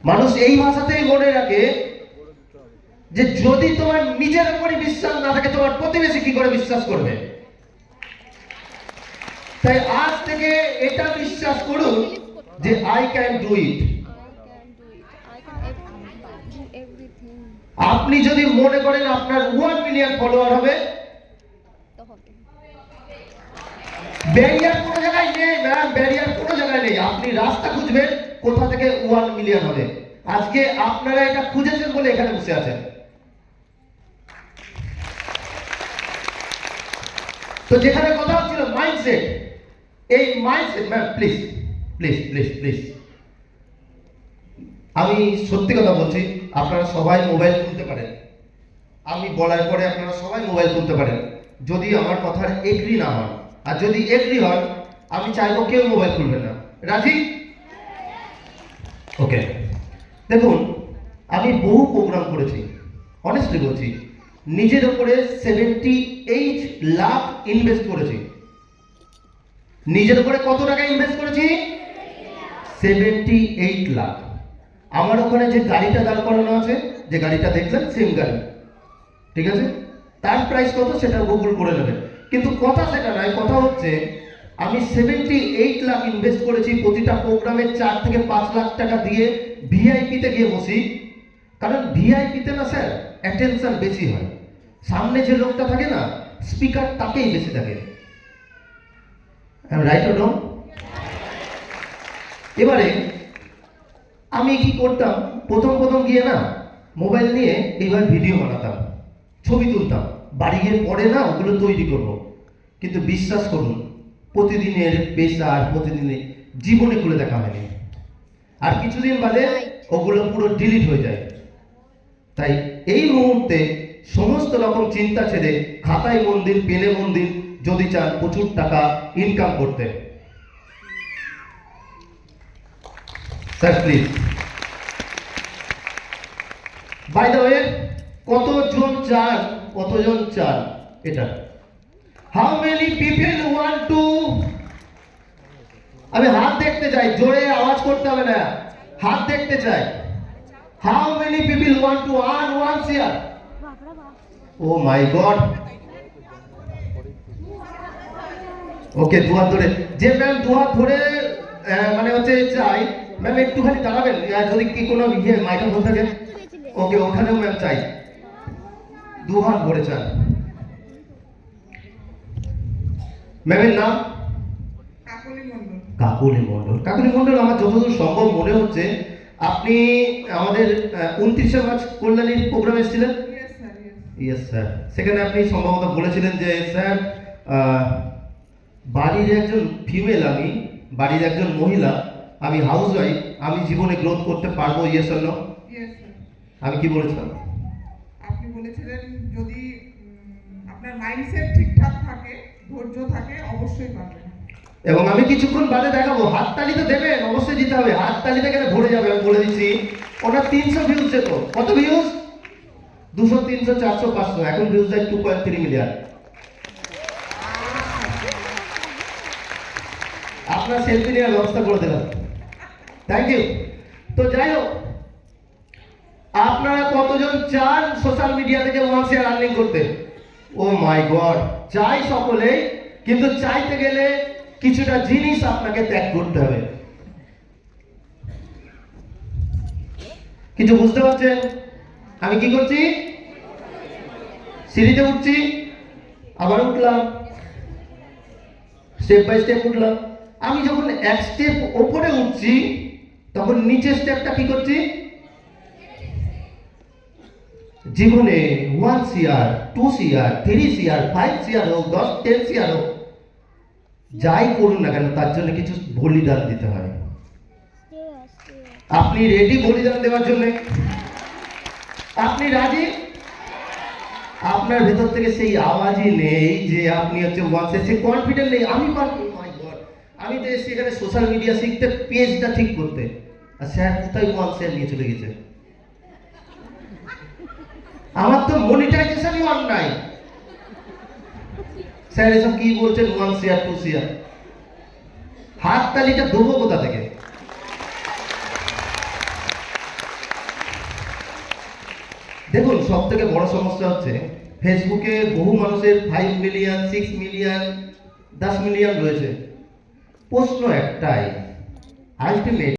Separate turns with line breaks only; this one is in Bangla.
মানুষ এই ভাষাতেই মনে রাখে যে যদি তোমার নিজের উপরে বিশ্বাস না থাকে তোমার প্রতিবেশী কি করে বিশ্বাস করবে। তাই আজ থেকে এটা বিশ্বাস করুন যে আই ক্যান ডু ইট। আপনি যদি মনে করেন আপনার 1 মিলিয়ন ফলোয়ার হবে, ব্যারিয়ার কোনো জায়গায় নেই ম্যাম, ব্যারিয়ার কোনো জায়গায় নেই। আপনি রাস্তা খুঁজবেন কোথা থেকে 1 মিলিয়ন হবে। আজকে আপনারা এটা খুঁজেছেন বলে এখানে বসে আছেন। তো যেখানে কথা হচ্ছিল মাইন্ডসেট, এই mindset ma'am please please please please, আমি সত্যি কথা বলছি, আপনারা সবাই মোবাইল খুলতে পারেন, আমি বলার পরে আপনারা সবাই মোবাইল খুলতে পারেন, যদি আমার কথার এগ্রি না হন। আর যদি এগ্রি হন আমি চাইবো কেউ মোবাইল খুলবেন না। রাজি? ওকে। দেখুন, আমি বহু প্রোগ্রাম করেছি, অনেস্টলি বলছি, নিজের উপরে 78 লাখ ইনভেস্ট করেছি। নিজের উপরে কত টাকা ইনভেস্ট করেছি? 78 লাখ। আমার ওখানে যে গাড়িটা দাঁড় করানো আছে, যে গাড়িটা দেখলেন সেম গাড়ি, ঠিক আছে, তার প্রাইস কত সেটা গুগল করে নেবেন। কিন্তু কথা সেটা নয়, কথা হচ্ছে আমি 78 লাখ ইনভেস্ট করেছি। প্রতিটা প্রোগ্রামে 4 থেকে 5 লাখ টাকা দিয়ে ভিআইপিতে গিয়ে বসি, কারণ ভিআইপিতে না স্যার অ্যাটেনশন বেশি হয়, সামনে যে লোকটা থাকে না স্পিকার তাকেই বেশি থাকে। Right or wrong? এবারে আমি কি করতাম, প্রথম প্রথম গিয়ে না মোবাইল নিয়ে এইবার ভিডিও বানাতাম, ছবি তুলতাম, বাড়ি গিয়ে পরে না ওগুলো তৈরি করব। কিন্তু বিশ্বাস করুন, প্রতিদিনের পেশার প্রতিদিনে জীবনে খুলে দেখা হয়নি, আর কিছুদিন বাদে ওগুলো পুরো ডিলিট হয়ে যায়। তাই এই মুহূর্তে সমস্ত রকম চিন্তা ছেড়ে খাতায় মন দিন, পেনে মন দিন, যদি চান প্রচুর টাকা ইনকাম করতে। Sir please. By the way, কতজন চান এটা? How many people want to, আমি হাত দেখতে চাই, জোরে আওয়াজ করতে হবে না, হাত দেখতে চাই। How many people want to earn 1 share? Oh my God. Okay, দুহাত ধরে, যে ম্যাম দুহাত ধরে মানে হচ্ছে চাই, ম্যাম একটুখানি দাঁড়াবেন, যদি কি কোনো মাইক্রোফোন থাকে। ওকে, ওখানেও ম্যাম চাই, দুহাত ভরে চান। ম্যামের নাম? কাকুলি মণ্ডল। কাকুলি মণ্ডল, আমার যতদূর সম্ভব মনে হচ্ছে আপনি আমাদের 29শে মার্চ কল্যাণীর প্রোগ্রামে এসেছিলেন। ইয়েস স্যার, সেখানে আপনি সম্ভবত বলেছিলেন যে স্যার বাড়ির একজন ফিমেল, আমি বাড়ির একজন মহিলা, আমি হাউস ওয়াইফ, আমি জীবনে গ্রোথ করতে পারবো, ইয়েস অর নো? আমি কি বলেছিলাম?
আপনি বলেছিলেন যদি আপনার মাইন্ডসেট ঠিকঠাক থাকে, ধৈর্য থাকে, অবশ্যই পারবেন।
এবং আমি কিছুক্ষণ বাদে দেখাবো, হাততালি তো দেবেন, অবশ্যই দিতে হবে, হাততালিতে গেলে ভরে যাবে, আমি বলে দিচ্ছি। ওটা 300 ভিউজ যেত, কত ভিউজ? 200, 300, 400, 500, এখন ভিউজ যায় 2.3 মিলিয়ন। আপনার সেলফি নেওয়ার ব্যবস্থা করে দিলাম, থ্যাংক ইউ। তো যাই হোক, আপনারা কতজন চান সোশ্যাল মিডিয়া থেকে 1 শেয়ার আর্নিং করতে? ও মাই গড, চাই সকলেই, কিন্তু চাইতে গেলে কিছুটা জিনিস আপনাকে ত্যাগ করতে হবে। কিছু বুঝতে পারছেন? আমি কি করছি? সিঁড়িতে উঠছি, আবার উঠলাম, স্টেপ বাই স্টেপ উঠলাম। আমি যখন এক স্টেপ ওপরে উঠছি তখন নিচের স্টেপটা কি করছি? জীবনে 1 শেয়ার, 2 শেয়ার, 3 শেয়ার, 5 শেয়ার হোক, 10, 10 শেয়ার হোক, যাই করুন না কেন তার জন্য কিছু বলিদান দিতে হয়। আপনি রেডি বলিদান দেওয়ার জন্য? আপনি রাজি? আপনার ভেতর থেকে সেই আওয়াজই নেই যে আপনি হচ্ছে ওয়ান্স, সে কনফিডেন্ট নেই, আমি পারবো। মাই গড, আমি তো এসেছি এখানে সোশ্যাল মিডিয়া শিখতে, পেজটা ঠিক করতে, আর স্যার কোথায় ওয়ান্স শেয়ার নিয়ে চলে গেছে। আমার তো মনিটাইজেশনই অন নাই। স্যার এসব কি বলছেন, 1 শেয়ার 2 শেয়ার? হাত তালিটা দেবো কোথা থেকে? দেখুন, সব থেকে বড় সমস্যা হচ্ছে ফেসবুকে বহু মানুষের 5 মিলিয়ন, 6 মিলিয়ন, 10 মিলিয়ন রয়েছে। প্রশ্ন একটাই, আলটিমেট